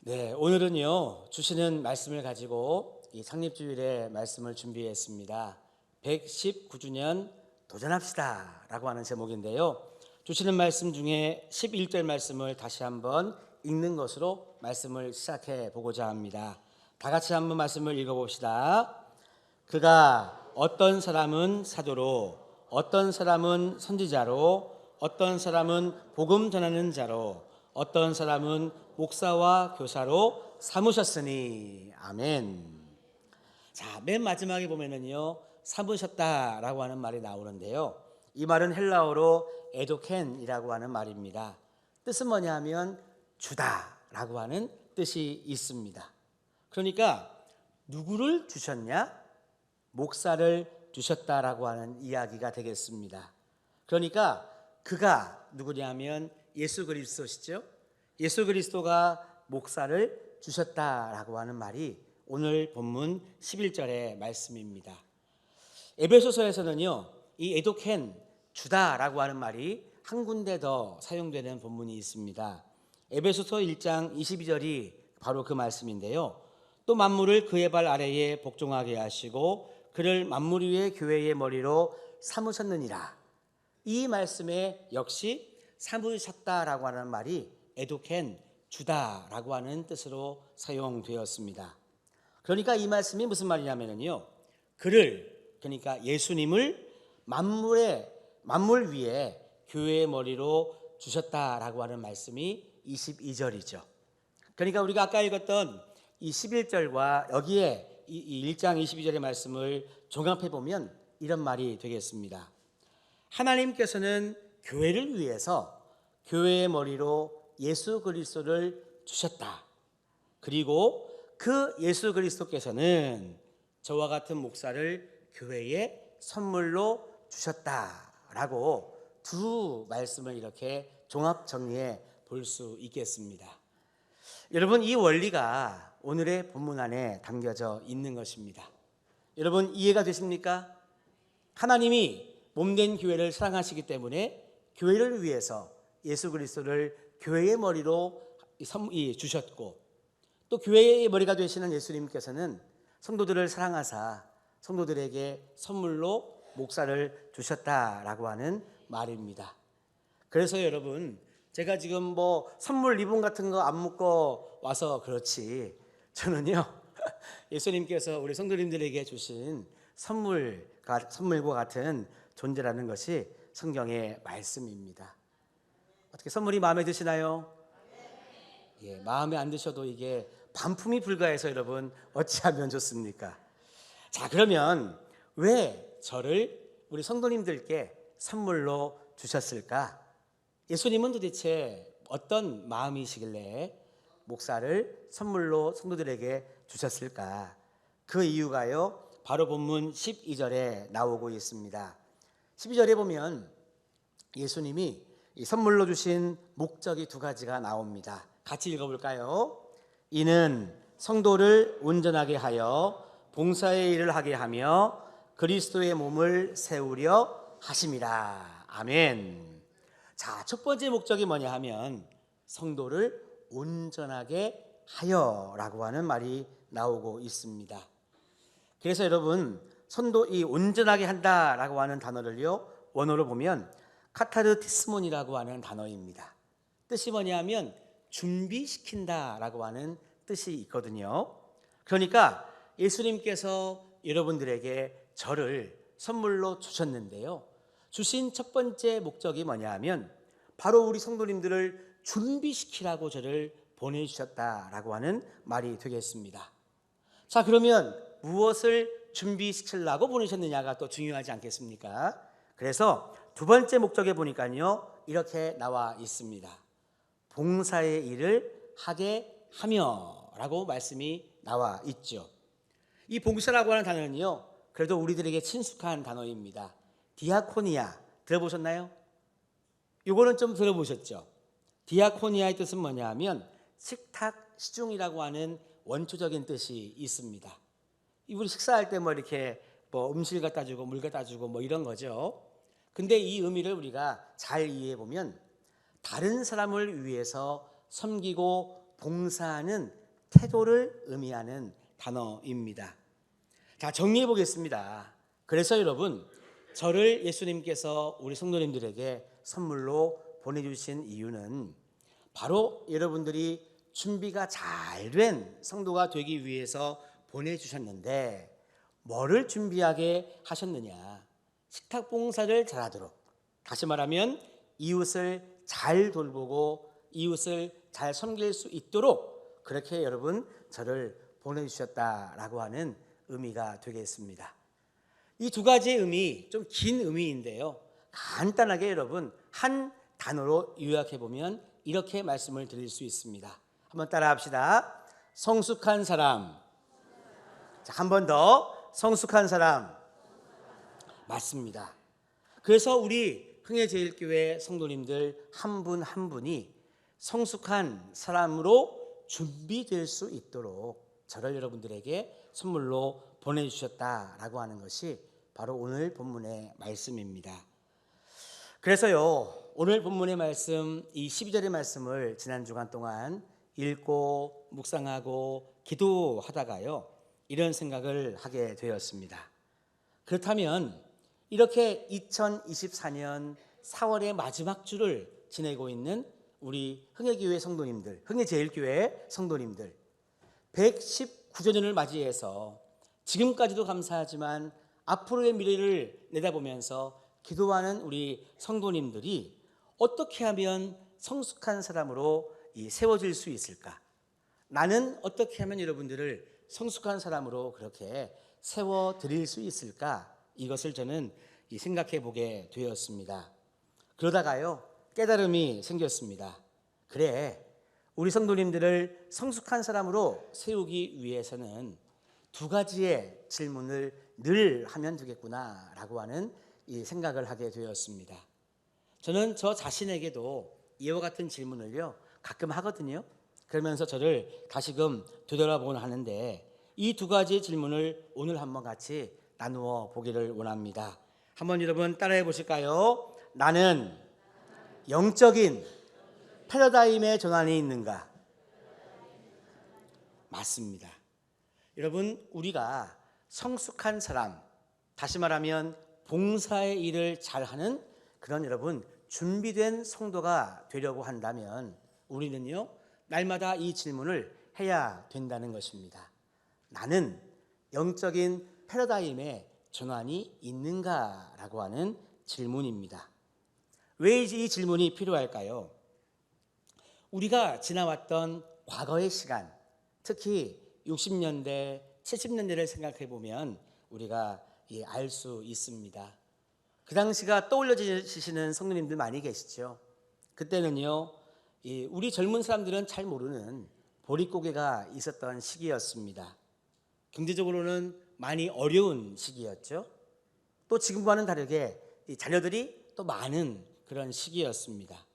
네, 오늘은요, 주시는 말씀을 가지고 이 창립주일의 말씀을 준비했습니다. 119주년 도전합시다 라고 하는 제목인데요. 주시는 말씀 중에 11절 말씀을 다시 한번 읽는 것으로 말씀을 시작해 보고자 합니다. 다 같이 한번 말씀을 읽어봅시다. 그가 어떤 사람은 사도로, 어떤 사람은 선지자로, 어떤 사람은 복음 전하는 자로, 어떤 사람은 목사와 교사로 삼으셨으니. 아멘. 자, 맨 마지막에 보면은요, 삼으셨다라고 하는 말이 나오는데요. 이 말은 헬라어로 에도켄이라고 하는 말입니다. 뜻은 뭐냐 하면 주다라고 하는 뜻이 있습니다. 그러니까 누구를 주셨냐? 목사를 주셨다라고 하는 이야기가 되겠습니다. 그러니까 그가 누구냐면 예수 그리스도시죠. 예수 그리스도가 목사를 주셨다라고 하는 말이 오늘 본문 11절의 말씀입니다. 에베소서에서는요, 이 에도켄 주다라고 하는 말이 한 군데 더 사용되는 본문이 있습니다. 에베소서 1장 22절이 바로 그 말씀인데요. 또 만물을 그의 발 아래에 복종하게 하시고 그를 만물 위의 교회의 머리로 삼으셨느니라. 이 말씀에 역시 삼으셨다라고 하는 말이 에도켄 주다라고 하는 뜻으로 사용되었습니다. 그러니까 이 말씀이 무슨 말이냐면요, 그를, 그러니까 예수님을 만물 위에 교회의 머리로 주셨다라고 하는 말씀이 22절이죠. 그러니까 우리가 아까 읽었던 이 11절과 여기에 이 1장 22절의 말씀을 종합해 보면 이런 말이 되겠습니다. 하나님께서는 교회를 위해서 교회의 머리로 예수 그리스도를 주셨다. 그리고 그 예수 그리스도께서는 저와 같은 목사를 교회에 선물로 주셨다라고 두 말씀을 이렇게 종합 정리해 볼 수 있겠습니다. 여러분, 이 원리가 오늘의 본문 안에 담겨져 있는 것입니다. 여러분, 이해가 되십니까? 하나님이 몸된 교회를 사랑하시기 때문에 교회를 위해서 예수 그리스도를 교회의 머리로 주셨고, 또 교회의 머리가 되시는 예수님께서는 성도들을 사랑하사 성도들에게 선물로 목사를 주셨다라고 하는 말입니다. 그래서 여러분, 제가 지금 뭐 선물 리본 같은 거 안 묶어 와서 그렇지, 저는요 예수님께서 우리 성도님들에게 주신 선물과 같은 존재라는 것이 성경의 말씀입니다. 어떻게 선물이 마음에 드시나요? 예, 마음에 안 드셔도 이게 반품이 불가해서 여러분 어찌하면 좋습니까? 자, 그러면 왜 저를 우리 성도님들께 선물로 주셨을까? 예수님은 도대체 어떤 마음이시길래 목사를 선물로 성도들에게 주셨을까? 그 이유가요, 바로 본문 12절에 나오고 있습니다. 12절에 보면 예수님이 이 선물로 주신 목적이 두 가지가 나옵니다. 같이 읽어볼까요? 이는 성도를 온전하게 하여 봉사의 일을 하게 하며 그리스도의 몸을 세우려 하심이라. 아멘. 자, 첫 번째 목적이 뭐냐 하면 성도를 온전하게 하여라고 하는 말이 나오고 있습니다. 그래서 여러분, 이 온전하게 한다라고 하는 단어를요, 원어로 보면 카타르티스몬이라고 하는 단어입니다. 뜻이 뭐냐면 준비시킨다라고 하는 뜻이 있거든요. 그러니까 예수님께서 여러분들에게 저를 선물로 주셨는데요, 주신 첫 번째 목적이 뭐냐 하면 바로 우리 성도님들을 준비시키라고 저를 보내주셨다라고 하는 말이 되겠습니다. 자, 그러면 무엇을 준비시키려고 보내셨느냐가 또 중요하지 않겠습니까? 그래서 두 번째 목적에 보니까요, 이렇게 나와 있습니다. 봉사의 일을 하게 하며 라고 말씀이 나와 있죠. 이 봉사라고 하는 단어는요, 그래도 우리들에게 친숙한 단어입니다. 디아코니아 들어보셨나요? 이거는 좀 들어보셨죠? 디아코니아의 뜻은 뭐냐 하면 식탁 시중이라고 하는 원초적인 뜻이 있습니다. 우리 식사할 때 뭐 이렇게 뭐 음식 갖다 주고 물 갖다 주고 뭐 이런 거죠. 근데 이 의미를 우리가 잘 이해해 보면 다른 사람을 위해서 섬기고 봉사하는 태도를 의미하는 단어입니다. 자, 정리해 보겠습니다. 그래서 여러분, 저를 예수님께서 우리 성도님들에게 선물로 보내주신 이유는 바로 여러분들이 준비가 잘 된 성도가 되기 위해서 보내주셨는데, 뭐를 준비하게 하셨느냐? 식탁 봉사를 잘하도록, 다시 말하면 이웃을 잘 돌보고 이웃을 잘 섬길 수 있도록 그렇게 여러분 저를 보내주셨다라고 하는 의미가 되겠습니다. 이 두 가지의 의미, 좀 긴 의미인데요, 간단하게 여러분 한 단어로 요약해 보면 이렇게 말씀을 드릴 수 있습니다. 한번 따라 합시다. 성숙한 사람. 자, 한 번 더. 성숙한 사람. 맞습니다. 그래서 우리 흥해제일교회 성도님들 한 분 한 분이 성숙한 사람으로 준비될 수 있도록 저를 여러분들에게 선물로 보내주셨다라고 하는 것이 바로 오늘 본문의 말씀입니다. 그래서요, 오늘 본문의 말씀, 이 12절의 말씀을 지난 주간 동안 읽고 묵상하고 기도하다가요, 이런 생각을 하게 되었습니다. 그렇다면 이렇게 2024년 4월의 마지막 주를 지내고 있는 우리 흥해교회 성도님들, 흥해제일교회 성도님들 119주년을 맞이해서 지금까지도 감사하지만 앞으로의 미래를 내다보면서 기도하는 우리 성도님들이 어떻게 하면 성숙한 사람으로 세워질 수 있을까? 나는 어떻게 하면 여러분들을 성숙한 사람으로 그렇게 세워드릴 수 있을까? 이것을 저는 생각해 보게 되었습니다. 그러다가요, 깨달음이 생겼습니다. 그래, 우리 성도님들을 성숙한 사람으로 세우기 위해서는 두 가지의 질문을 늘 하면 되겠구나라고 하는 이 생각을 하게 되었습니다. 저는 저 자신에게도 이와 같은 질문을요 가끔 하거든요. 그러면서 저를 다시금 되돌아보곤 하는데, 이 두 가지의 질문을 오늘 한번 같이 나누어 보기를 원합니다. 한번 여러분 따라해 보실까요? 나는 영적인 패러다임의 전환이 있는가? 맞습니다. 여러분, 우리가 성숙한 사람, 다시 말하면 봉사의 일을 잘하는 그런 여러분 준비된 성도가 되려고 한다면 우리는요, 날마다 이 질문을 해야 된다는 것입니다. 나는 영적인 패러다임의 전환이 있는가라고 하는 질문입니다. 왜 이 질문이 필요할까요? 우리가 지나왔던 과거의 시간, 특히 60년대, 70년대를 생각해 보면 우리가 알 수 있습니다. 그 당시가 떠올려지시는 성도님들 많이 계시죠. 그때는요, 우리 젊은 사람들은 잘 모르는 보릿고개가 있었던 시기였습니다. 경제적으로는 많이 어려운 시기였죠. 또 지금과는 다르게 자녀들이 또 많은 그런 시기였습니다.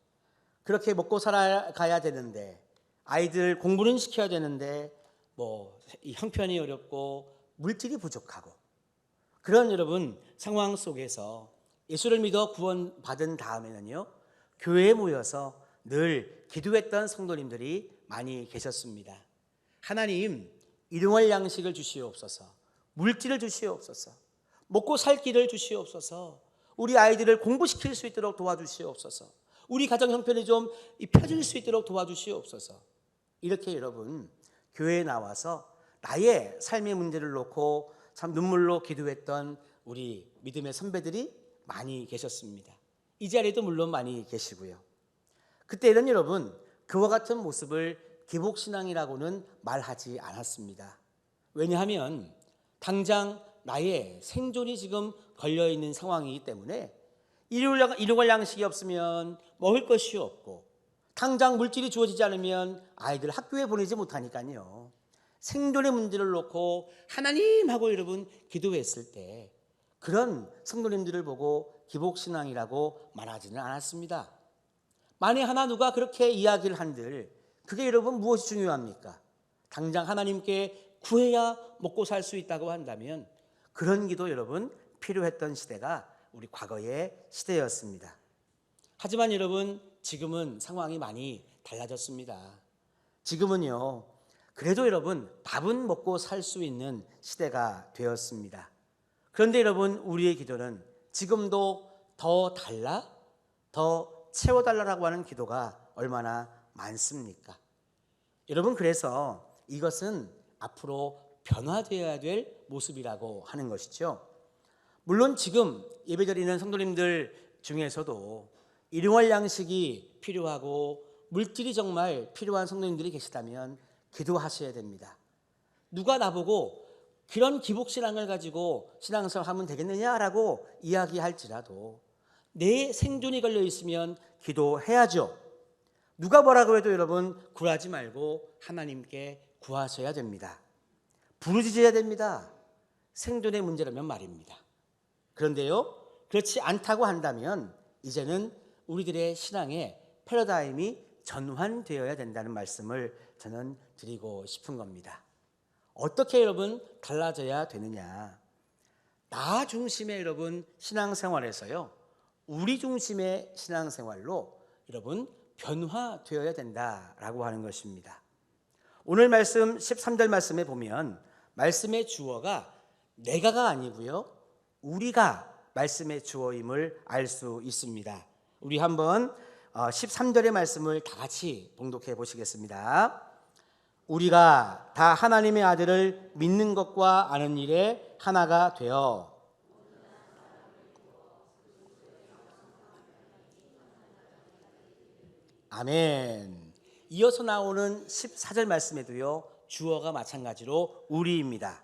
그렇게 먹고 살아가야 되는데, 아이들 공부는 시켜야 되는데 형편이 어렵고 물질이 부족하고, 그런 여러분 상황 속에서 예수를 믿어 구원받은 다음에는요, 교회에 모여서 늘 기도했던 성도님들이 많이 계셨습니다. 하나님, 일용할 양식을 주시옵소서, 물질을 주시옵소서, 먹고 살 길을 주시옵소서, 우리 아이들을 공부시킬 수 있도록 도와주시옵소서, 우리 가정 형편이 좀 펴질 수 있도록 도와주시옵소서. 이렇게 여러분 교회에 나와서 나의 삶의 문제를 놓고 참 눈물로 기도했던 우리 믿음의 선배들이 많이 계셨습니다. 이 자리에도 물론 많이 계시고요. 그때는 여러분 그와 같은 모습을 기복신앙이라고는 말하지 않았습니다. 왜냐하면 당장 나의 생존이 지금 걸려있는 상황이기 때문에 일용할 양식이 없으면 먹을 것이 없고, 당장 물질이 주어지지 않으면 아이들 학교에 보내지 못하니까요, 생존의 문제를 놓고 하나님하고 여러분 기도했을 때 그런 성도님들을 보고 기복신앙이라고 말하지는 않았습니다. 만에 하나 누가 그렇게 이야기를 한들 그게 여러분 무엇이 중요합니까? 당장 하나님께 구해야 먹고 살 수 있다고 한다면 그런 기도 여러분 필요했던 시대가 우리 과거의 시대였습니다. 하지만 여러분 지금은 상황이 많이 달라졌습니다. 지금은요, 그래도 여러분 밥은 먹고 살 수 있는 시대가 되었습니다. 그런데 여러분, 우리의 기도는 지금도 더 달라, 더 채워달라고 하는 기도가 얼마나 많습니까? 여러분, 그래서 이것은 앞으로 변화되어야 될 모습이라고 하는 것이죠. 물론 지금 예배드리는 성도님들 중에서도 일용할 양식이 필요하고 물질이 정말 필요한 성도님들이 계시다면 기도하셔야 됩니다. 누가 나보고 그런 기복신앙을 가지고 신앙생활 하면 되겠느냐라고 이야기할지라도 내 생존이 걸려 있으면 기도해야죠. 누가 뭐라고 해도 여러분 굴하지 말고 하나님께 구하셔야 됩니다. 부르짖어야 됩니다. 생존의 문제라면 말입니다. 그런데요, 그렇지 않다고 한다면 이제는 우리들의 신앙의 패러다임이 전환되어야 된다는 말씀을 저는 드리고 싶은 겁니다. 어떻게 여러분 달라져야 되느냐? 나 중심의 여러분 신앙생활에서요, 우리 중심의 신앙생활로 여러분 변화되어야 된다라고 하는 것입니다. 오늘 말씀 13절 말씀에 보면 말씀의 주어가 내가가 아니고요, 우리가 말씀의 주어임을 알 수 있습니다. 우리 한번 13절의 말씀을 다 같이 봉독해 보시겠습니다. 우리가 다 하나님의 아들을 믿는 것과 아는 일에 하나가 되어 아멘. 이어서 나오는 14절 말씀에도요, 주어가 마찬가지로 우리입니다.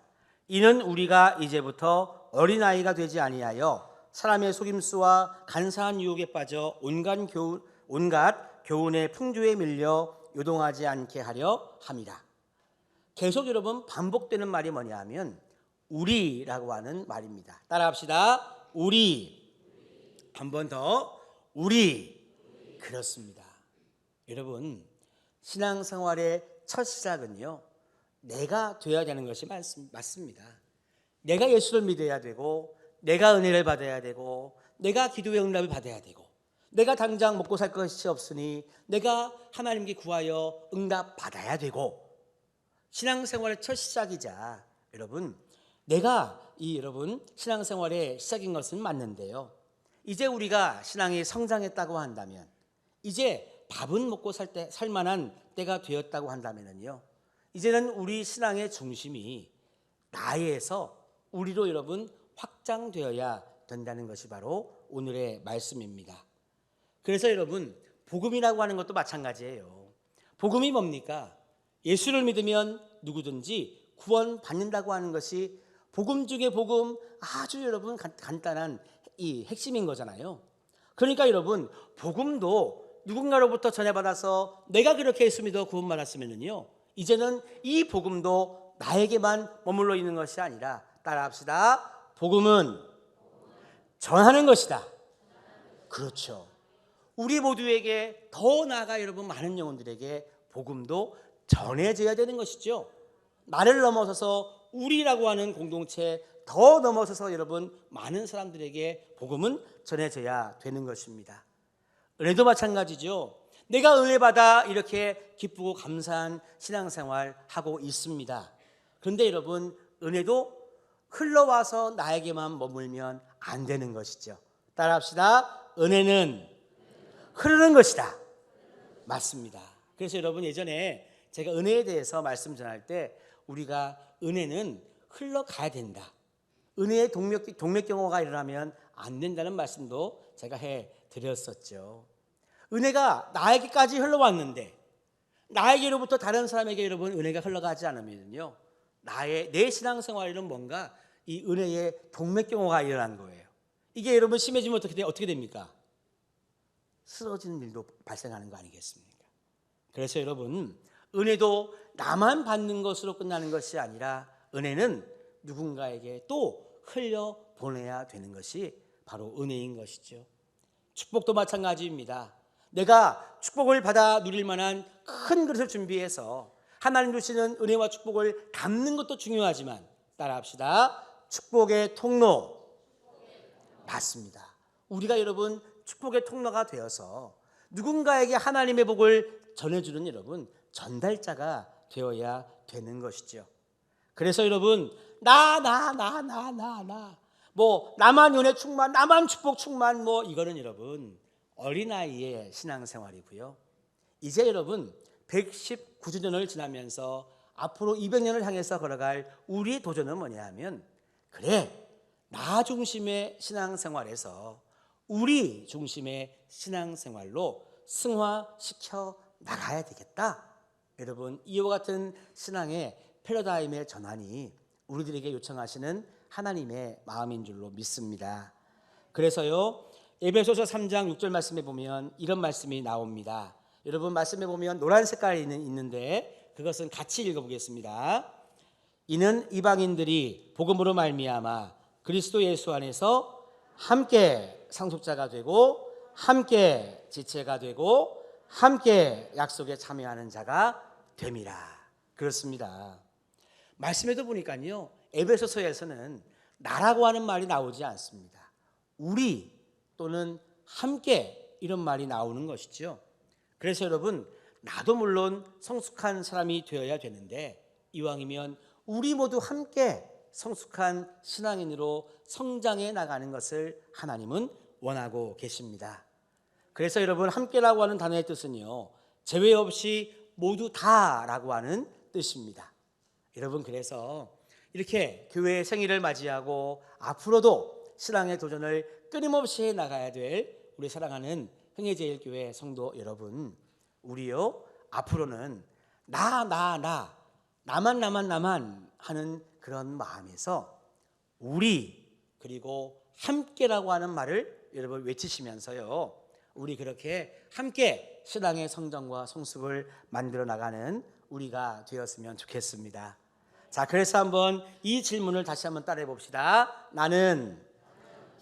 이는 우리가 이제부터 어린아이가 되지 아니하여 사람의 속임수와 간사한 유혹에 빠져 온갖 교훈의 풍조에 밀려 요동하지 않게 하려 함이라. 계속 여러분 반복되는 말이 뭐냐 하면 우리라고 하는 말입니다. 따라합시다. 우리. 한 번 더. 우리. 그렇습니다. 여러분, 신앙생활의 첫 시작은요, 내가 되어야 되는 것이 맞습니다. 내가 예수를 믿어야 되고, 내가 은혜를 받아야 되고, 내가 기도의 응답을 받아야 되고, 내가 당장 먹고 살 것이 없으니 내가 하나님께 구하여 응답 받아야 되고, 신앙생활의 첫 시작이자 여러분, 내가 여러분 신앙생활의 시작인 것은 맞는데요, 이제 우리가 신앙이 성장했다고 한다면, 이제 밥은 먹고 살 만한 때가 되었다고 한다면요, 이제는 우리 신앙의 중심이 나에서 우리로 여러분 확장되어야 된다는 것이 바로 오늘의 말씀입니다. 그래서 여러분, 복음이라고 하는 것도 마찬가지예요. 복음이 뭡니까? 예수를 믿으면 누구든지 구원받는다고 하는 것이 복음 중에 복음, 아주 여러분 간단한 이 핵심인 거잖아요. 그러니까 여러분, 복음도 누군가로부터 전해받아서 내가 그렇게 예수 믿어 구원받았으면요, 이제는 이 복음도 나에게만 머물러 있는 것이 아니라, 따라합시다. 복음은 전하는 것이다. 그렇죠. 우리 모두에게, 더 나아가 여러분 많은 영혼들에게 복음도 전해져야 되는 것이죠. 나를 넘어서서 우리라고 하는 공동체, 더 넘어서서 여러분 많은 사람들에게 복음은 전해져야 되는 것입니다. 은혜도 마찬가지죠. 내가 은혜 받아 이렇게 기쁘고 감사한 신앙생활 하고 있습니다. 그런데 여러분, 은혜도 흘러와서 나에게만 머물면 안 되는 것이죠. 따라합시다. 은혜는 흐르는 것이다. 맞습니다. 그래서 여러분, 예전에 제가 은혜에 대해서 말씀 전할 때 우리가 은혜는 흘러가야 된다, 은혜의 동맥경화가 일어나면 안 된다는 말씀도 제가 해드렸었죠. 은혜가 나에게까지 흘러왔는데 나에게로부터 다른 사람에게 여러분 은혜가 흘러가지 않으면요, 내 신앙생활에는 뭔가 이 은혜의 동맥경화가 일어난 거예요. 이게 여러분 심해지면 어떻게 됩니까? 쓰러지는 일도 발생하는 거 아니겠습니까? 그래서 여러분, 은혜도 나만 받는 것으로 끝나는 것이 아니라 은혜는 누군가에게 또 흘려보내야 되는 것이 바로 은혜인 것이죠. 축복도 마찬가지입니다. 내가 축복을 받아 누릴 만한 큰 그릇을 준비해서 하나님 주시는 은혜와 축복을 담는 것도 중요하지만, 따라합시다. 축복의 통로. 맞습니다. 우리가 여러분 축복의 통로가 되어서 누군가에게 하나님의 복을 전해주는 여러분 전달자가 되어야 되는 것이죠. 그래서 여러분 나 뭐 나만 은혜 충만, 나만 축복 충만, 뭐 이거는 여러분 어린아이의 신앙생활이고요. 이제 여러분 119주년을 지나면서 앞으로 200년을 향해서 걸어갈 우리의 도전은 뭐냐 하면, 그래, 나 중심의 신앙생활에서 우리 중심의 신앙생활로 승화시켜 나가야 되겠다. 여러분, 이와 같은 신앙의 패러다임의 전환이 우리들에게 요청하시는 하나님의 마음인 줄로 믿습니다. 그래서요, 에베소서 3장 6절 말씀에 보면 이런 말씀이 나옵니다. 여러분, 말씀에 보면 노란 색깔이 있는데 그것은 같이 읽어보겠습니다. 이는 이방인들이 복음으로 말미암아 그리스도 예수 안에서 함께 상속자가 되고 함께 지체가 되고 함께 약속에 참여하는 자가 됨이라. 그렇습니다. 말씀에도 보니까요, 에베소서에서는 나라고 하는 말이 나오지 않습니다. 우리 또는 함께 이런 말이 나오는 것이죠. 그래서 여러분, 나도 물론 성숙한 사람이 되어야 되는데 이왕이면 우리 모두 함께 성숙한 신앙인으로 성장해 나가는 것을 하나님은 원하고 계십니다. 그래서 여러분, 함께라고 하는 단어의 뜻은요, 제외 없이 모두 다라고 하는 뜻입니다. 여러분, 그래서 이렇게 교회의 생일을 맞이하고 앞으로도 신앙의 도전을 끊임없이 해 나가야 될 우리 사랑하는 흥예제일교회 성도 여러분, 우리요 앞으로는 나만 하는 그런 마음에서 우리 그리고 함께라고 하는 말을 여러분 외치시면서요, 우리 그렇게 함께 신앙의 성장과 성숙을 만들어 나가는 우리가 되었으면 좋겠습니다. 자, 그래서 한번 이 질문을 다시 한번 따라해 봅시다. 나는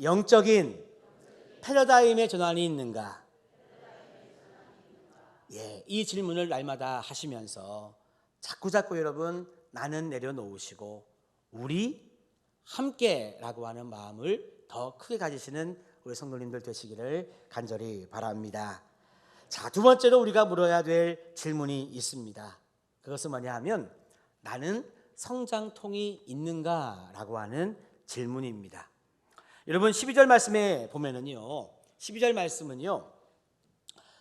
영적인 패러다임의 전환이 있는가? 예, 이 질문을 날마다 하시면서 자꾸 여러분 나는 내려놓으시고 우리 함께라고 하는 마음을 더 크게 가지시는 우리 성도님들 되시기를 간절히 바랍니다. 자, 두 번째로 우리가 물어야 될 질문이 있습니다. 그것은 뭐냐 하면, 나는 성장통이 있는가라고 하는 질문입니다. 여러분, 12절 말씀에 보면은요, 12절 말씀은요,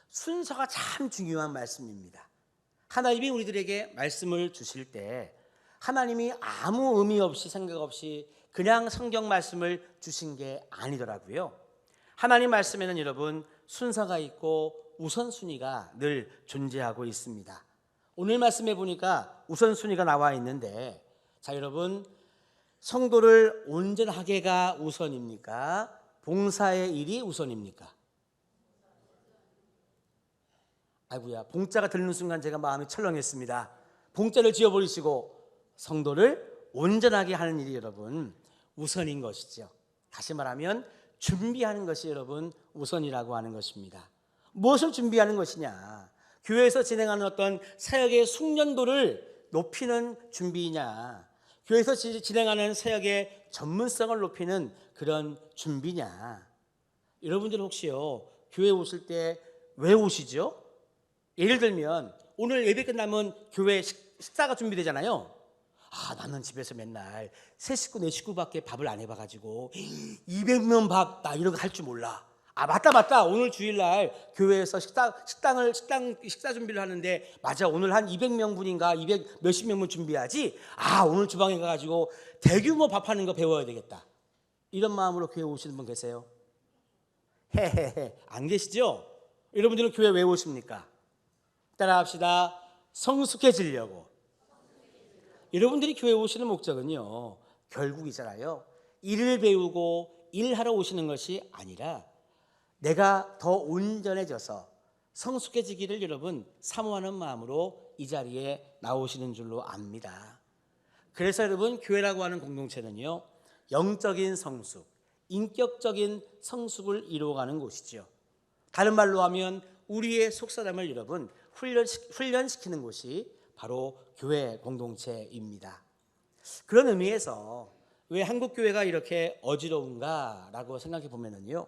순서가 참 중요한 말씀입니다. 하나님이 우리들에게 말씀을 주실 때 하나님이 아무 의미 없이 생각 없이 그냥 성경 말씀을 주신 게 아니더라고요. 하나님 말씀에는 여러분 순서가 있고 우선순위가 늘 존재하고 있습니다. 오늘 말씀에 보니까 우선순위가 나와 있는데, 자 여러분, 성도를 온전하게가 우선입니까? 봉사의 일이 우선입니까? 아이고야, 봉자가 들리는 순간 제가 마음이 철렁했습니다. 봉자를 지어버리시고 성도를 온전하게 하는 일이 여러분 우선인 것이죠. 다시 말하면 준비하는 것이 여러분 우선이라고 하는 것입니다. 무엇을 준비하는 것이냐? 교회에서 진행하는 어떤 사역의 숙련도를 높이는 준비냐? 교회에서 진행하는 사역의 전문성을 높이는 그런 준비냐? 여러분들 혹시요, 교회 오실 때 왜 오시죠? 예를 들면 오늘 예배 끝나면 교회 식사가 준비되잖아요. 나는 집에서 맨날 세 식구 네 식구밖에 밥을 안 해봐가지고 200명 밥 나 이런 거 할 줄 몰라. 맞다, 오늘 주일날 교회에서 식사 준비를 하는데, 맞아, 오늘 한 200명 분인가 200 몇십 명분 준비하지. 오늘 주방에 가가지고 대규모 밥하는 거 배워야 되겠다, 이런 마음으로 교회 오시는 분 계세요? 안 계시죠? 여러분들은 교회 왜 오십니까? 따라합시다. 성숙해지려고. 여러분들이 교회 오시는 목적은요, 결국이잖아요, 일을 배우고 일하러 오시는 것이 아니라 내가 더 온전해져서 성숙해지기를 여러분 사모하는 마음으로 이 자리에 나오시는 줄로 압니다. 그래서 여러분, 교회라고 하는 공동체는요, 영적인 성숙, 인격적인 성숙을 이루어가는 곳이죠. 다른 말로 하면 우리의 속사람을 여러분 훈련시키는 곳이 바로 교회 공동체입니다. 그런 의미에서 왜 한국 교회가 이렇게 어지러운가라고 생각해 보면은요,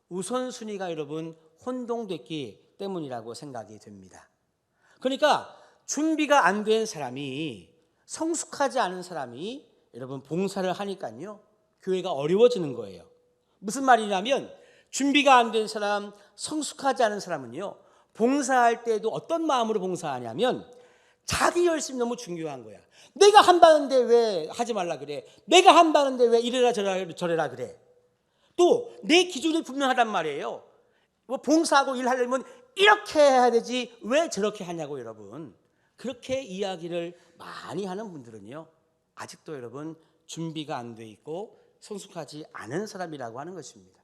우선순위가 여러분 혼동됐기 때문이라고 생각이 됩니다. 그러니까 준비가 안 된 사람이, 성숙하지 않은 사람이 여러분 봉사를 하니까요, 교회가 어려워지는 거예요. 무슨 말이냐면 준비가 안 된 사람, 성숙하지 않은 사람은요, 봉사할 때도 어떤 마음으로 봉사하냐면 자기 열심이 너무 중요한 거야. 내가 한다는데 왜 하지 말라 그래? 내가 한다는데 왜 이래라 저래라 그래? 또 내 기준이 분명하단 말이에요. 뭐 봉사하고 일하려면 이렇게 해야 되지 왜 저렇게 하냐고. 여러분, 그렇게 이야기를 많이 하는 분들은요, 아직도 여러분 준비가 안 돼 있고 성숙하지 않은 사람이라고 하는 것입니다.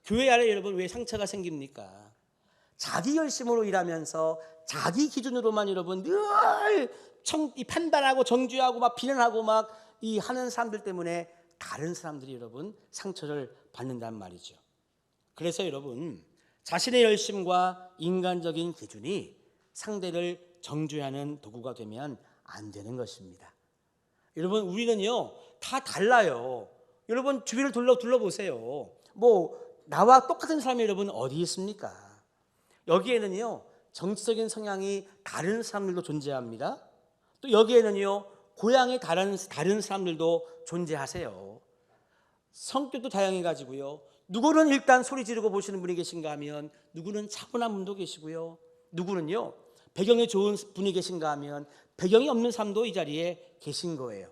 교회 안에 여러분 왜 상처가 생깁니까? 자기 열심으로 일하면서 자기 기준으로만 여러분 늘 판단하고 정죄하고 막 비난하고 막 이 하는 사람들 때문에 다른 사람들이 여러분 상처를 받는단 말이죠. 그래서 여러분 자신의 열심과 인간적인 기준이 상대를 정죄하는 도구가 되면 안 되는 것입니다. 여러분 우리는요 다 달라요. 여러분 주위를 둘러보세요. 뭐 나와 똑같은 사람이 여러분 어디 있습니까? 여기에는요 정치적인 성향이 다른 사람들도 존재합니다. 또 여기에는요 고향이 다른 사람들도 존재하세요. 성격도 다양해 가지고요, 누구는 일단 소리 지르고 보시는 분이 계신가 하면 누구는 차분한 분도 계시고요, 누구는요 배경이 좋은 분이 계신가 하면 배경이 없는 사람도 이 자리에 계신 거예요.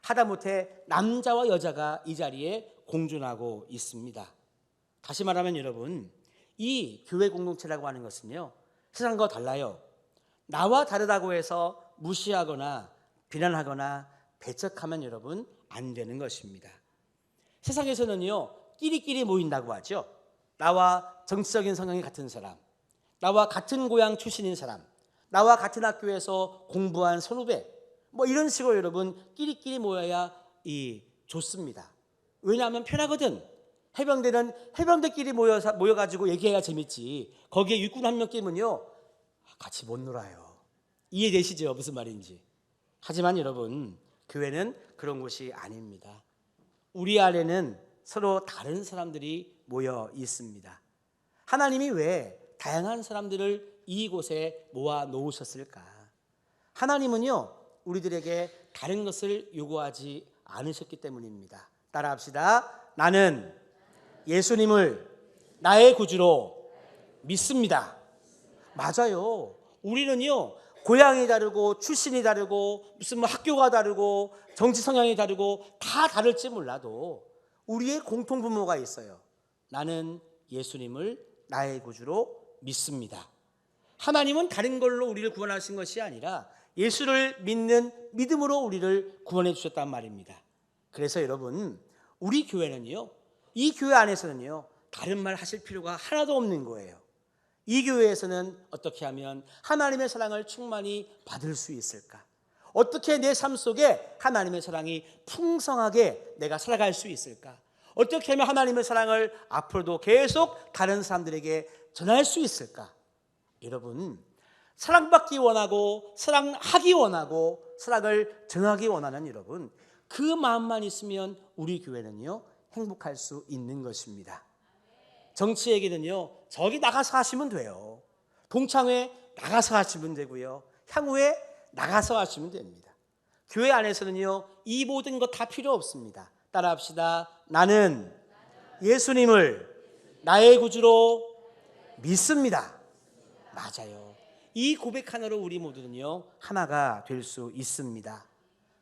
하다못해 남자와 여자가 이 자리에 공존하고 있습니다. 다시 말하면 여러분 이 교회 공동체라고 하는 것은요 세상과 달라요. 나와 다르다고 해서 무시하거나 비난하거나 배척하면 여러분 안 되는 것입니다. 세상에서는요 끼리끼리 모인다고 하죠. 나와 정치적인 성향이 같은 사람, 나와 같은 고향 출신인 사람, 나와 같은 학교에서 공부한 선후배, 뭐 이런 식으로 여러분 끼리끼리 모여야 좋습니다. 왜냐하면 편하거든. 해병대는 해병대끼리 모여가지고 얘기해야 재밌지. 거기에 육군 한 명 끼면요 같이 못 놀아요. 이해되시죠? 무슨 말인지. 하지만 여러분 교회는 그런 곳이 아닙니다. 우리 안에는 서로 다른 사람들이 모여 있습니다. 하나님이 왜 다양한 사람들을 이곳에 모아 놓으셨을까? 하나님은요 우리들에게 다른 것을 요구하지 않으셨기 때문입니다. 따라합시다. 나는 예수님을 나의 구주로 믿습니다. 맞아요. 우리는요 고향이 다르고 출신이 다르고 무슨 뭐 학교가 다르고 정치 성향이 다르고 다 다를지 몰라도 우리의 공통 분모가 있어요. 나는 예수님을 나의 구주로 믿습니다. 하나님은 다른 걸로 우리를 구원하신 것이 아니라 예수를 믿는 믿음으로 우리를 구원해 주셨단 말입니다. 그래서 여러분 우리 교회는요, 이 교회 안에서는요 다른 말 하실 필요가 하나도 없는 거예요. 이 교회에서는 어떻게 하면 하나님의 사랑을 충만히 받을 수 있을까? 어떻게 내 삶 속에 하나님의 사랑이 풍성하게 내가 살아갈 수 있을까? 어떻게 하면 하나님의 사랑을 앞으로도 계속 다른 사람들에게 전할 수 있을까? 여러분 사랑받기 원하고 사랑하기 원하고 사랑을 전하기 원하는 여러분, 그 마음만 있으면 우리 교회는요 행복할 수 있는 것입니다. 정치 얘기는요 저기 나가서 하시면 돼요. 동창회 나가서 하시면 되고요, 향후에 나가서 하시면 됩니다. 교회 안에서는요 이 모든 것 다 필요 없습니다. 따라합시다. 나는 예수님을 나의 구주로 믿습니다. 맞아요. 이 고백 하나로 우리 모두는요 하나가 될 수 있습니다.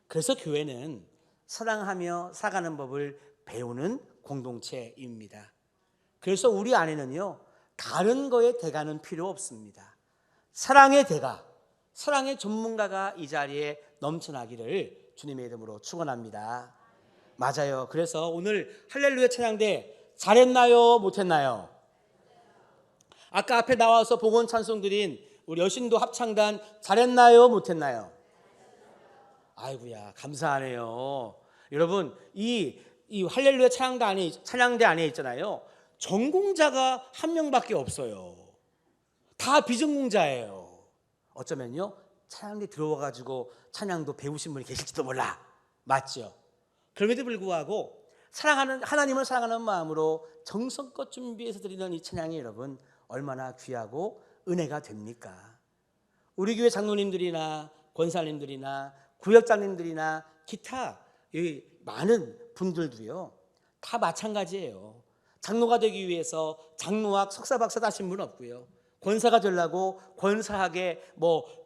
그래서 교회는 사랑하며 살아가는 법을 배우는 공동체입니다. 그래서 우리 안에는요 다른 거에 대가는 필요 없습니다. 사랑의 대가, 사랑의 전문가가 이 자리에 넘쳐나기를 주님의 이름으로 축원합니다. 맞아요. 그래서 오늘 할렐루야 찬양대 잘했나요? 못했나요? 아까 앞에 나와서 복원 찬송 드린 우리 여신도 합창단 잘했나요? 못했나요? 아이고야 감사하네요. 여러분 이 할렐루야 찬양대 안에 있잖아요, 전공자가 한 명밖에 없어요. 다 비전공자예요. 어쩌면요 찬양대 들어와가지고 찬양도 배우신 분이 계실지도 몰라. 맞죠? 그럼에도 불구하고 하나님을 사랑하는 마음으로 정성껏 준비해서 드리는 이 찬양이 여러분 얼마나 귀하고 은혜가 됩니까? 우리 교회 장로님들이나 권사님들이나 구역장님들이나 기타 이 많은 분들도요, 다 마찬가지예요. 장로가 되기 위해서 장로학 석사박사 따신 분 없고요, 권사가 되려고 권사학에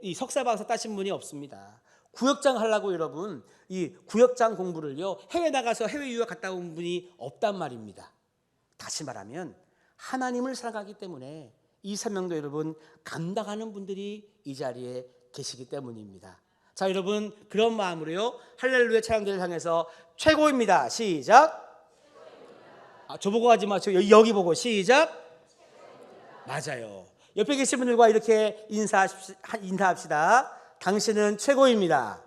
이 석사박사 따신 분이 없습니다. 구역장 하려고 여러분 이 구역장 공부를요, 해외 나가서 해외 유학 갔다 온 분이 없단 말입니다. 다시 말하면 하나님을 사랑하기 때문에 이 사명도 여러분 감당하는 분들이 이 자리에 계시기 때문입니다. 자, 여러분 그런 마음으로요, 할렐루야 찬양대를 향해서 최고입니다. 시작. 저보고 하지 마. 여기 보고 시작. 맞아요. 옆에 계신 분들과 이렇게 인사합시다. 당신은 최고입니다.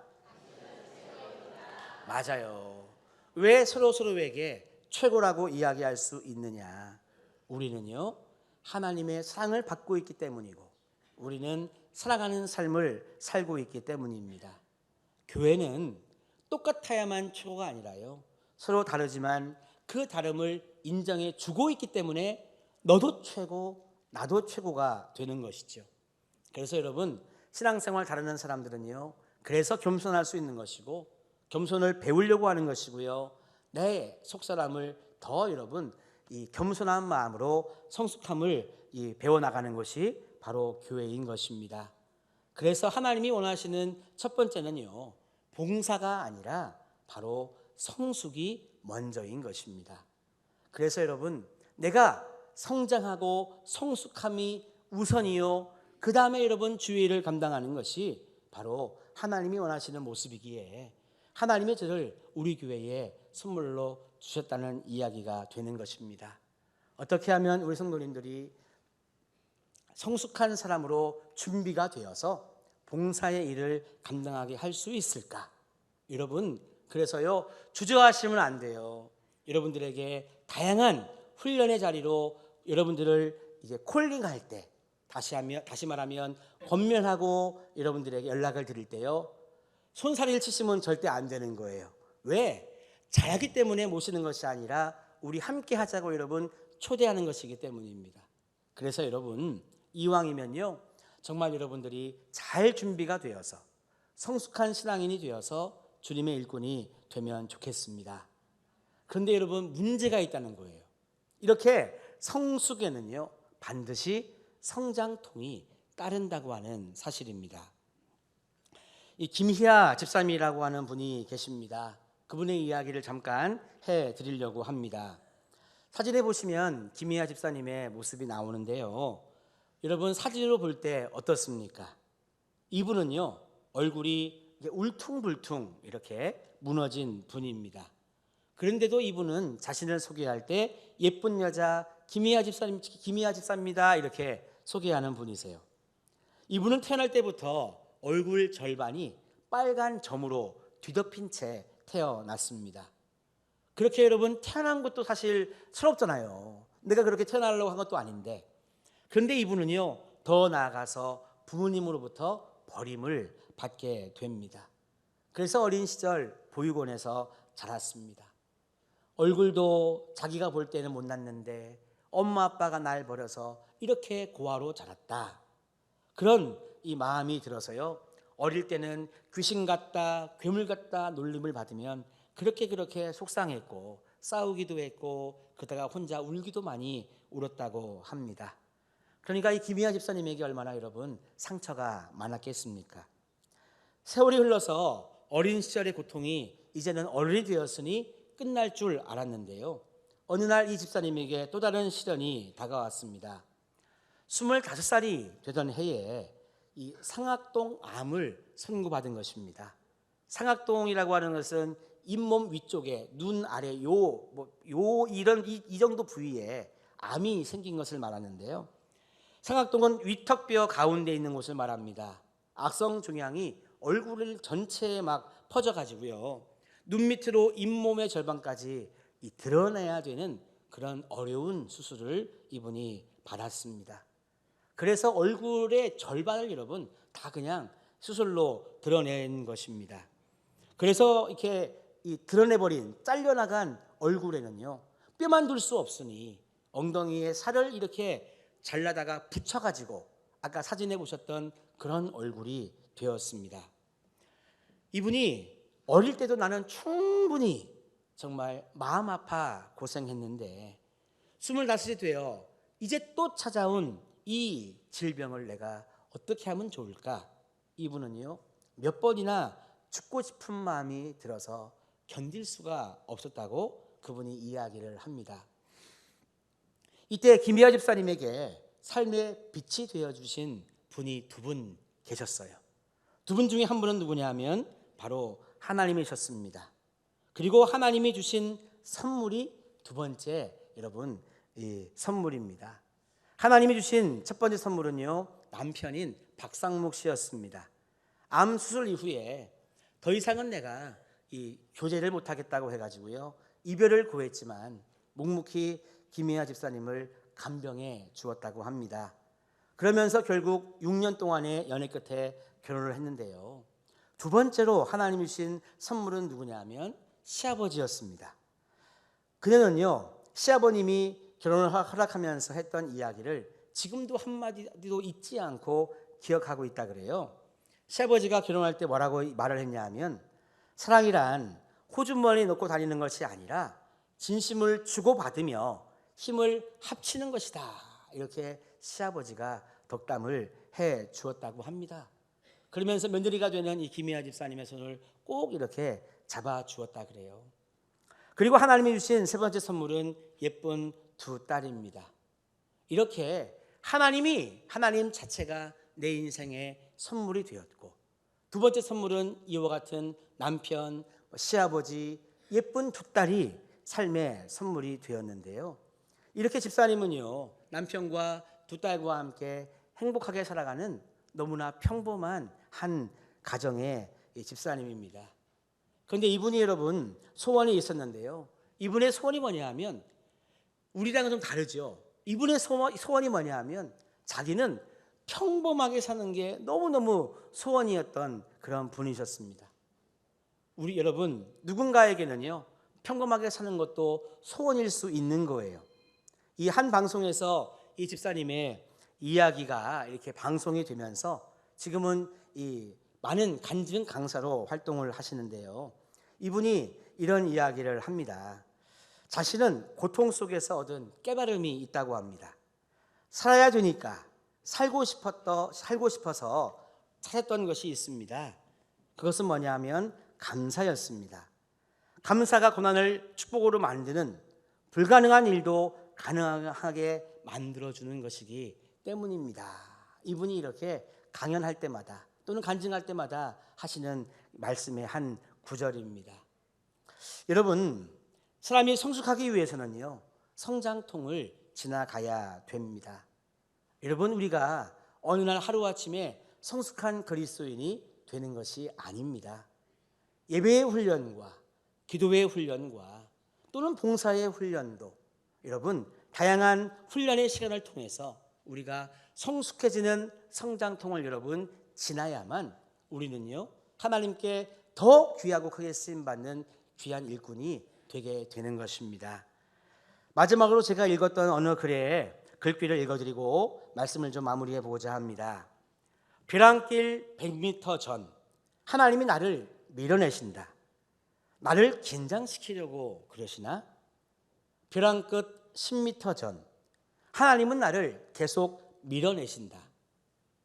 맞아요. 왜 서로에게 최고라고 이야기할 수 있느냐? 우리는요, 하나님의 사랑을 받고 있기 때문이고, 우리는 사랑하는 삶을 살고 있기 때문입니다. 교회는 똑같아야만 최고가 아니라요, 서로 다르지만 그 다름을 인정해 주고 있기 때문에 너도 최고, 나도 최고가 되는 것이죠. 그래서 여러분, 신앙생활 다루는 사람들은요, 그래서 겸손할 수 있는 것이고, 겸손을 배우려고 하는 것이고요, 내 속사람을 더 여러분 이 겸손한 마음으로 성숙함을 배워나가는 것이 바로 교회인 것입니다. 그래서 하나님이 원하시는 첫 번째는요, 봉사가 아니라 바로 성숙이 먼저인 것입니다. 그래서 여러분, 내가 성장하고 성숙함이 우선이요, 그 다음에 여러분 주의를 감당하는 것이 바로 하나님이 원하시는 모습이기에 하나님의 저를 우리 교회에 선물로 주셨다는 이야기가 되는 것입니다. 어떻게 하면 우리 성도님들이 성숙한 사람으로 준비가 되어서 봉사의 일을 감당하게 할 수 있을까? 여러분, 그래서요, 주저하시면 안 돼요. 여러분들에게 다양한 훈련의 자리로 여러분들을 이제 콜링할 때, 다시 말하면 권면하고 여러분들에게 연락을 드릴 때요, 손사리를 치시면 절대 안 되는 거예요. 왜? 잘하기 때문에 모시는 것이 아니라 우리 함께 하자고 여러분 초대하는 것이기 때문입니다. 그래서 여러분, 이왕이면요, 정말 여러분들이 잘 준비가 되어서 성숙한 신앙인이 되어서 주님의 일꾼이 되면 좋겠습니다. 그런데 여러분, 문제가 있다는 거예요. 이렇게 성숙에는요, 반드시 성장통이 따른다고 하는 사실입니다. 이 김희아 집사님이라고 하는 분이 계십니다. 그분의 이야기를 잠깐 해드리려고 합니다. 사진에 보시면 김희아 집사님의 모습이 나오는데요, 여러분 사진으로 볼 때 어떻습니까? 이분은요, 얼굴이 울퉁불퉁 이렇게 무너진 분입니다. 그런데도 이분은 자신을 소개할 때 예쁜 여자 김희아 집사입니다 이렇게 소개하는 분이세요. 이분은 태어날 때부터 얼굴 절반이 빨간 점으로 뒤덮인 채 태어났습니다. 그렇게 여러분 태어난 것도 사실 서럽잖아요. 내가 그렇게 태어나려고 한 것도 아닌데. 그런데 이분은요, 더 나아가서 부모님으로부터 버림을 받게 됩니다. 그래서 어린 시절 보육원에서 자랐습니다. 얼굴도 자기가 볼 때는 못났는데 엄마 아빠가 날 버려서 이렇게 고아로 자랐다. 그런 이 마음이 들어서요, 어릴 때는 귀신 같다, 괴물 같다 놀림을 받으면 그렇게 속상했고 싸우기도 했고 그러다가 혼자 울기도 많이 울었다고 합니다. 그러니까 이 김희아 집사님에게 얼마나 여러분 상처가 많았겠습니까? 세월이 흘러서 어린 시절의 고통이 이제는 어른이 되었으니 끝날 줄 알았는데요, 어느 날 이 집사님에게 또 다른 시련이 다가왔습니다. 25살이 되던 해에 이 상악동 암을 선고받은 것입니다. 상악동이라고 하는 것은 잇몸 위쪽에 눈 아래 이 정도 부위에 암이 생긴 것을 말하는데요, 상악동은 위턱뼈 가운데 있는 곳을 말합니다. 악성 종양이 얼굴 전체에 막 퍼져가지고요, 눈 밑으로 잇몸의 절반까지 드러내야 되는 그런 어려운 수술을 이분이 받았습니다. 그래서 얼굴의 절반을 여러분 다 그냥 수술로 드러낸 것입니다. 그래서 이렇게 드러내버린 잘려나간 얼굴에는요, 뼈만 둘 수 없으니 엉덩이에 살을 이렇게 잘라다가 붙여가지고 아까 사진에 보셨던 그런 얼굴이 되었습니다. 이분이 어릴 때도 나는 충분히 정말 마음 아파 고생했는데 25이 되어 이제 또 찾아온 이 질병을 내가 어떻게 하면 좋을까? 이분은요, 몇 번이나 죽고 싶은 마음이 들어서 견딜 수가 없었다고 그분이 이야기를 합니다. 이때 김희아 집사님에게 삶의 빛이 되어주신 분이 두 분 계셨어요. 두 분 중에 한 분은 누구냐 하면 바로 하나님이셨습니다. 그리고 하나님이 주신 선물이 두 번째, 여러분, 이 선물입니다. 하나님이 주신 첫 번째 선물은요, 남편인 박상묵 씨였습니다. 암 수술 이후에 더 이상은 내가 이 교제를 못하겠다고 해가지고요, 이별을 고했지만 묵묵히 김희아 집사님을 간병해 주었다고 합니다. 그러면서 결국 6년 동안의 연애 끝에 결혼을 했는데요, 두 번째로 하나님이 주신 선물은 누구냐 하면 시아버지였습니다. 그녀는요, 시아버님이 결혼을 허락하면서 했던 이야기를 지금도 한마디도 잊지 않고 기억하고 있다 그래요. 시아버지가 결혼할 때 뭐라고 말을 했냐 하면, 사랑이란 호주머니에 넣고 다니는 것이 아니라 진심을 주고받으며 힘을 합치는 것이다. 이렇게 시아버지가 덕담을 해 주었다고 합니다. 그러면서 며느리가 되는 이 김희아 집사님의 손을 꼭 이렇게 잡아 주었다 그래요. 그리고 하나님이 주신 세 번째 선물은 예쁜 두 딸입니다. 이렇게 하나님 자체가 내 인생의 선물이 되었고, 두 번째 선물은 이와 같은 남편, 시아버지, 예쁜 두 딸이 삶의 선물이 되었는데요, 이렇게 집사님은요, 남편과 두 딸과 함께 행복하게 살아가는 너무나 평범한 한 가정의 집사님입니다. 그런데 이분이 여러분 소원이 있었는데요, 이분의 소원이 뭐냐 하면 우리랑은 좀 다르죠. 이분의 소원이 뭐냐 하면 자기는 평범하게 사는 게 너무너무 소원이었던 그런 분이셨습니다. 우리 여러분, 누군가에게는요, 평범하게 사는 것도 소원일 수 있는 거예요. 이 한 방송에서 이 집사님의 이야기가 이렇게 방송이 되면서 지금은 이 많은 간증 강사로 활동을 하시는데요, 이분이 이런 이야기를 합니다. 자신은 고통 속에서 얻은 깨달음이 있다고 합니다. 살아야 되니까 살고 싶어서 찾았던 것이 있습니다. 그것은 뭐냐면 감사였습니다. 감사가 고난을 축복으로 만드는 불가능한 일도 가능하게 만들어주는 것이기 때문입니다. 이분이 이렇게 강연할 때마다 또는 간증할 때마다 하시는 말씀의 한 구절입니다. 여러분, 사람이 성숙하기 위해서는요, 성장통을 지나가야 됩니다. 여러분, 우리가 어느 날 하루아침에 성숙한 그리스도인이 되는 것이 아닙니다. 예배의 훈련과 기도의 훈련과 또는 봉사의 훈련도, 여러분, 다양한 훈련의 시간을 통해서 우리가 성숙해지는 성장통을 여러분 지나야만 우리는요, 하나님께 더 귀하고 크게 쓰임받는 귀한 일꾼이 되게 되는 것입니다. 마지막으로 제가 읽었던 어느 글의 글귀를 읽어드리고 말씀을 좀 마무리해 보고자 합니다. 벼랑길 100m 전 하나님이 나를 밀어내신다. 나를 긴장시키려고 그러시나? 벼랑 끝 10m 전 하나님은 나를 계속 밀어내신다.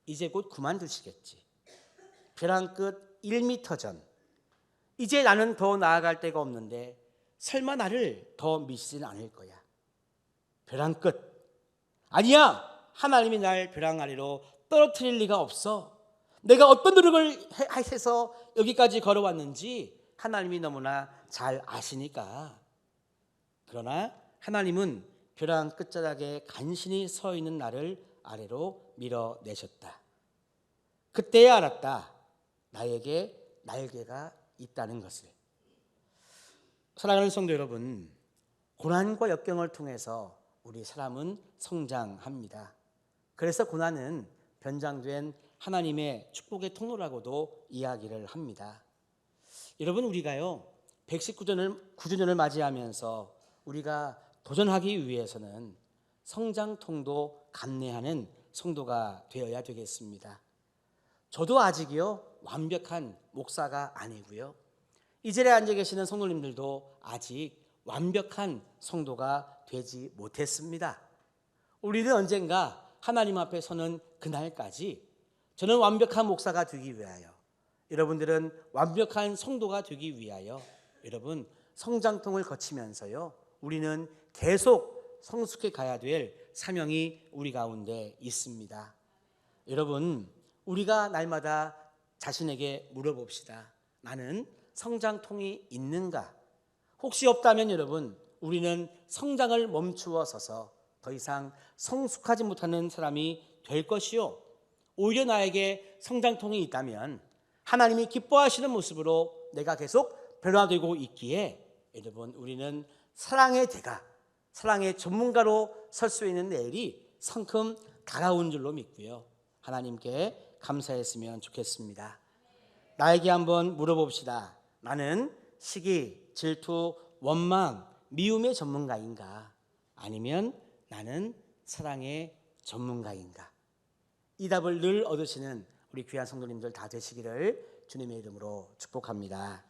이제 곧 그만두시겠지. 벼랑 끝 1m 전 이제 나는 더 나아갈 데가 없는데 설마 나를 더 미시진 않을 거야. 벼랑 끝 아니야. 하나님이 날 벼랑 아래로 떨어뜨릴 리가 없어. 내가 어떤 노력을 해서 여기까지 걸어왔는지 하나님이 너무나 잘 아시니까. 그러나 하나님은 벼랑 끝자락에 간신히 서 있는 나를 아래로 밀어내셨다. 그때야 알았다. 나에게 날개가 있다는 것을. 사랑하는 성도 여러분, 고난과 역경을 통해서 우리 사람은 성장합니다. 그래서 고난은 변장된 하나님의 축복의 통로라고도 이야기를 합니다. 여러분, 우리가요 119주년을 맞이하면서 우리가 도전하기 위해서는 성장통도 감내하는 성도가 되어야 되겠습니다. 저도 아직이요 완벽한 목사가 아니고요. 이 자리에 앉아 계시는 성도님들도 아직 완벽한 성도가 되지 못했습니다. 우리는 언젠가 하나님 앞에 서는 그날까지 저는 완벽한 목사가 되기 위하여, 여러분들은 완벽한 성도가 되기 위하여 여러분 성장통을 거치면서요 우리는 계속 성숙해 가야 될 사명이 우리 가운데 있습니다. 여러분, 우리가 날마다 자신에게 물어봅시다. 나는 성장통이 있는가? 혹시 없다면 여러분, 우리는 성장을 멈추어 서서 더 이상 성숙하지 못하는 사람이 될 것이요, 오히려 나에게 성장통이 있다면 하나님이 기뻐하시는 모습으로 내가 계속 변화되고 있기에 여러분, 우리는 사랑의 대가, 사랑의 전문가로 설 수 있는 내일이 성큼 다가온 줄로 믿고요, 하나님께 감사했으면 좋겠습니다. 나에게 한번 물어봅시다. 나는 시기, 질투, 원망, 미움의 전문가인가? 아니면 나는 사랑의 전문가인가? 이 답을 늘 얻으시는 우리 귀한 성도님들 다 되시기를 주님의 이름으로 축복합니다.